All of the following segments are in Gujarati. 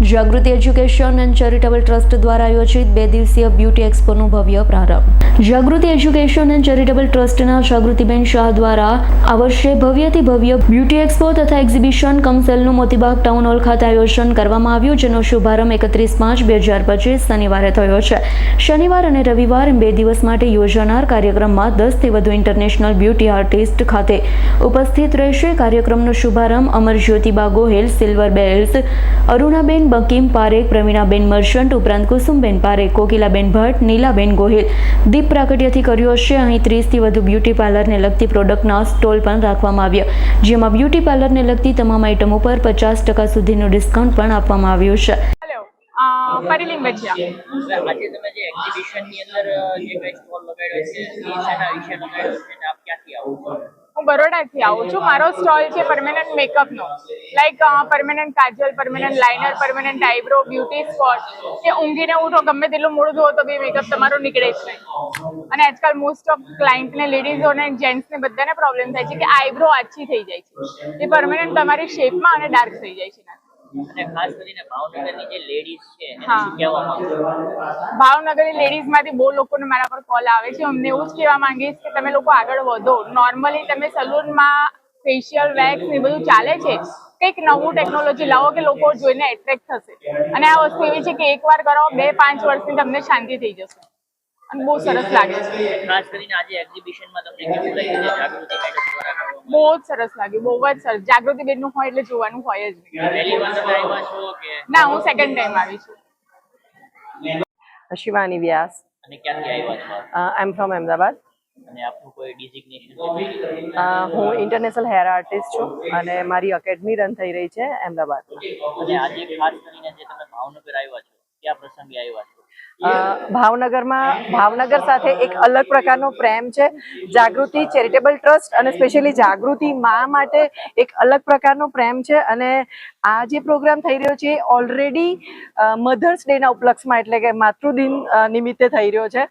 Jagruti education and charitable trust દ્વારા આયોજિત 2 દિવસીય બ્યુટી એક્સપોનો ભવ્ય પ્રારંભ। જાગૃતિ એજ્યુકેશન એન્ડ ચેરિટેબલ ટ્રસ્ટના જાગૃતિબેન શાહ દ્વારા આ વર્ષે ભવ્યથી ભવ્ય બ્યુટી એક્સપો તથા એક્ઝિબિશન કમસેલનું મોતીબાગ ટાઉન હોલ ખાતે આયોજન કરવામાં આવ્યું, જેનો શુભારંભ 31/5/2025 શનિવારે થયો છે। શનિવાર અને રવિવાર એમ 2 દિવસ માટે યોજાનાર કાર્યક્રમમાં 10 થી વધુ ઇન્ટરનેશનલ બ્યુટી આર્ટિસ્ટ ખાતે ઉપસ્થિત રહેશે। કાર્યક્રમનો શુભારંભ અમરજ્યોતિબા ગોહિલ, સિલ્વર બેલ્સ, અરુણાબેન બકીમ પારેખ, પ્રવીણાબેન મર્ચન્ટ ઉપરાંત કુસુમબેન પારેખ, કોકિલાબેન ભટ્ટ, નીલાબેન ગોહિલ, દીપ પ્રાગટ્યથી કર્યો છે। અહીં 30 થી વધુ બ્યુટી પાર્લરને લગતી પ્રોડક્ટના સ્ટોલ પણ રાખવામાં આવ્યા, જેમાં બ્યુટી પાર્લરને લગતી તમામ આઇટમો પર 50% સુધીનું ડિસ્કાઉન્ટ પણ આપવામાં આવ્યું છે। પરિલીન બચિયા આજે તમે જે એક્ઝિબિશનની અંદર જે કઈ સ્ટોલ લગાડ્યો છે એ શેના વિશે લગાડ્યો છે અને આપ ક્યાંથી આવો છો? હું બરોડાથી આવું છું। મારો સ્ટોલ છે પરમેનન્ટ મેકઅપનો, like permanent kajal, permanent liner, permanent eyebrow, beauty spot, કે ઊંઘીને ઉઠો ગમે તેટલું મોડું ધોવો તો બી મેકઅપ તમારો નીકળે જ નહીં। અને આજકાલ મોસ્ટ ઓફ ક્લાયન્ટને, લેડીઝોને, જેન્ટ્સને બધાને પ્રોબ્લેમ થાય છે કે આઈબ્રો આછી થઈ જાય છે, એ પરમેનન્ટ તમારી શેપમાં અને ડાર્ક થઈ જાય છે। અને ખાસ કરીને ભાવનગરની જે લેડીઝ છે એને શું કહેવા માંગો? ભાવનગરની લેડીઝમાંથી બહુ લોકોને મારા પર કોલ આવે છે। અમને એવું જ કહેવા માંગીશ કે તમે લોકો આગળ વધો। નોર્મલી તમે સલૂનમાં ફેશિયલ, વેક્સ ને બધું ચાલે છે, કંઈક નવું ટેકનોલોજી લાવો કે લોકો જોઈને એટ્રેક્ટ થશે। અને આ વસ્તુ એવી છે કે એકવાર કરાવો 2-5 વર્ષની તમને શાંતિ થઈ જશે અને બહુ સરસ લાગે છે। ખાસ કરીને આજે એક્ઝિબિશનમાં તમને કેવું લાગ્યું છે જાગૃતિ મેડમ દ્વારા કરવામાં? બહુ જ સરસ લાગ્યું, બહુ જ સરસ। જાગૃતિ બેનનું હોય એટલે જોવાનું હોય જ નહીં। પહેલી વાર તમે આવ્યા છો કે? ના, હું સેકન્ડ ટાઈમ આવી છું। શિવાની વ્યાસ। અને ક્યાંથી આવ્યા છો? આઈ એમ ફ્રોમ અમદાવાદ। અને આપનું કોઈ ડિઝિગ્નેશન? હું ઇન્ટરનેશનલ હેર આર્ટિસ્ટ છું અને મારી એકેડમી રન થઈ રહી છે અમદાવાદમાં। અને આજે ખાસ કરીને જે તમે ભાવનગર આવ્યા છો, કયા પ્રસંગે આવ્યા છો? ભાવનગર સાથે એક અલગ પ્રકારનો પ્રેમ છે। જાગૃતિ ચેરિટેબલ ટ્રસ્ટ અને સ્પેશિયલી જાગૃતિ મા માટે એક અલગ પ્રકારનો પ્રેમ છે। અને આ જે પ્રોગ્રામ થઈ રહ્યો છે ઓલરેડી મધર્સ ડેના ઉપલક્ષમાં, એટલે કે માતૃદિન નિમિત્તે થઈ રહ્યો છે।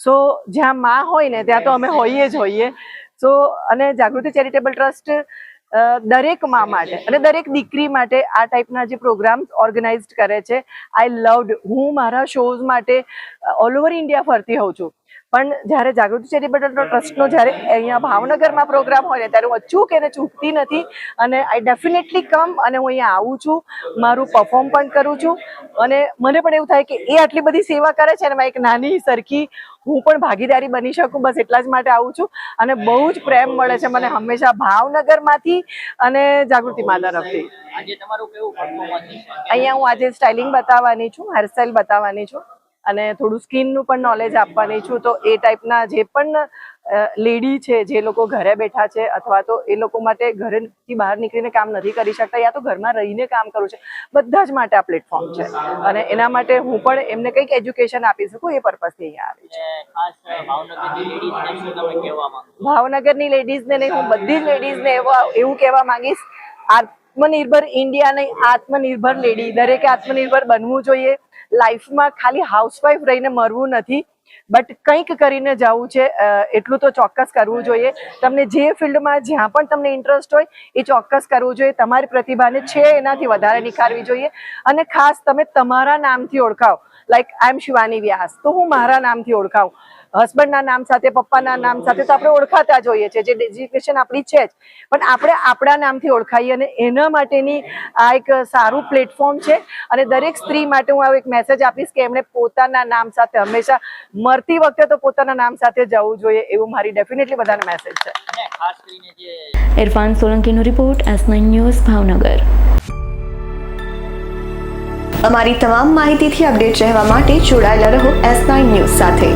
સો જ્યાં મા હોય ને ત્યાં તો અમે હોઈએ જ હોઈએ। સો અને જાગૃતિ ચેરિટેબલ ટ્રસ્ટ દરેક મા માટે અને દરેક દીકરી માટે આ ટાઈપના જે પ્રોગ્રામ્સ ઓર્ગેનાઇઝ કરે છે। આઈ લવડ। હું મારા શોઝ માટે ઓલ ઓવર ઇન્ડિયા ફરતી હોઉં છું, પણ જ્યારે જાગૃતિ ચેરિટેબલ ટ્રસ્ટનો જ્યારે અહીંયા ભાવનગરમાં પ્રોગ્રામ હોય ને ત્યારે હું અચૂક એને ચૂકતી નથી અને આઈ ડેફિનેટલી કમ અને હું અહીંયા આવું છું, મારું પરફોર્મ પણ કરું છું। અને મને પણ એવું થાય કે એ આટલી બધી સેવા કરે છે અને એમાં એક નાની સરખી હું પણ ભાગીદારી બની શકું, બસ એટલા જ માટે આવું છું। અને બહુ જ પ્રેમ મળે છે મને હંમેશા ભાવનગરમાંથી અને જાગૃતિ મા તરફથી। આજે તમારું કેવું પરફોર્મન્સ છે? અહીંયા હું આજે સ્ટાઇલિંગ બતાવવાની છું, હેરસ્ટાઇલ બતાવવાની છું અને થોડું સ્કિનનું પણ નોલેજ આપવાની છું। તો એ ટાઈપના જે પણ લેડી છે, જે લોકો ઘરે બેઠા છે અથવા તો એ લોકો માટે ઘરેથી બહાર નીકળીને કામ નથી કરી શકતા યા તો ઘરમાં રહીને કામ કરવું છે, બધા જ માટે આ પ્લેટફોર્મ છે અને એના માટે હું પણ એમને કંઈક એજ્યુકેશન આપી શકું એ પર્પઝથી અહીંયા આવી છું। ખાસ ભાવનગરની લેડીઝને શું તમે કહેવા માંગો? ભાવનગરની લેડીઝને નહીં, હું બધી જ લેડીઝને એવું કહેવા માંગીશ, આત્મનિર્ભર ઇન્ડિયા નહીં, આત્મનિર્ભર લેડી। દરેકે આત્મનિર્ભર બનવું જોઈએ। લાઈફમાં ખાલી હાઉસવાઈફ રહીને મરવું નથી, બટ કંઈક કરીને જવું છે, એટલું તો ચોક્કસ કરવું જોઈએ। તમને જે ફિલ્ડમાં જ્યાં પણ તમને ઇન્ટરેસ્ટ હોય એ ચોક્કસ કરવું જોઈએ। તમારી પ્રતિભાને છે એનાથી વધારે નિખારવી જોઈએ અને ખાસ તમે તમારા નામથી ઓળખાવ। લાઈક આઈ એમ શિવાની વ્યાસ, તો હું મારા નામથી ઓળખાવું। હસબન્ડના નામ સાથે, પપ્પાના નામ સાથે તો આપણે ઓળખાતા જ હોઈએ છીએ, જે ડેઝિગ્નેશન આપણી છે જ, પણ આપણે આપણા નામથી ઓળખાઈએ અને એના માટેની આ એક સારું પ્લેટફોર્મ છે। અને દરેક સ્ત્રી માટે હું એક મેસેજ આપીશ કે એમણે પોતાના નામ સાથે હંમેશા મરતી વખતે તો પોતાના નામ સાથે જવું જોઈએ, એવું મારી ડેફિનેટલી બધાને મેસેજ છે। ખાસ કરીને જે ઇરફાન સોલંકીનો રિપોર્ટ, S9 ન્યૂઝ, ભાવનગર। અમારી તમામ માહિતીથી અપડેટ રહેવા માટે જોડાયેલા રહો S9 ન્યૂઝ સાથે।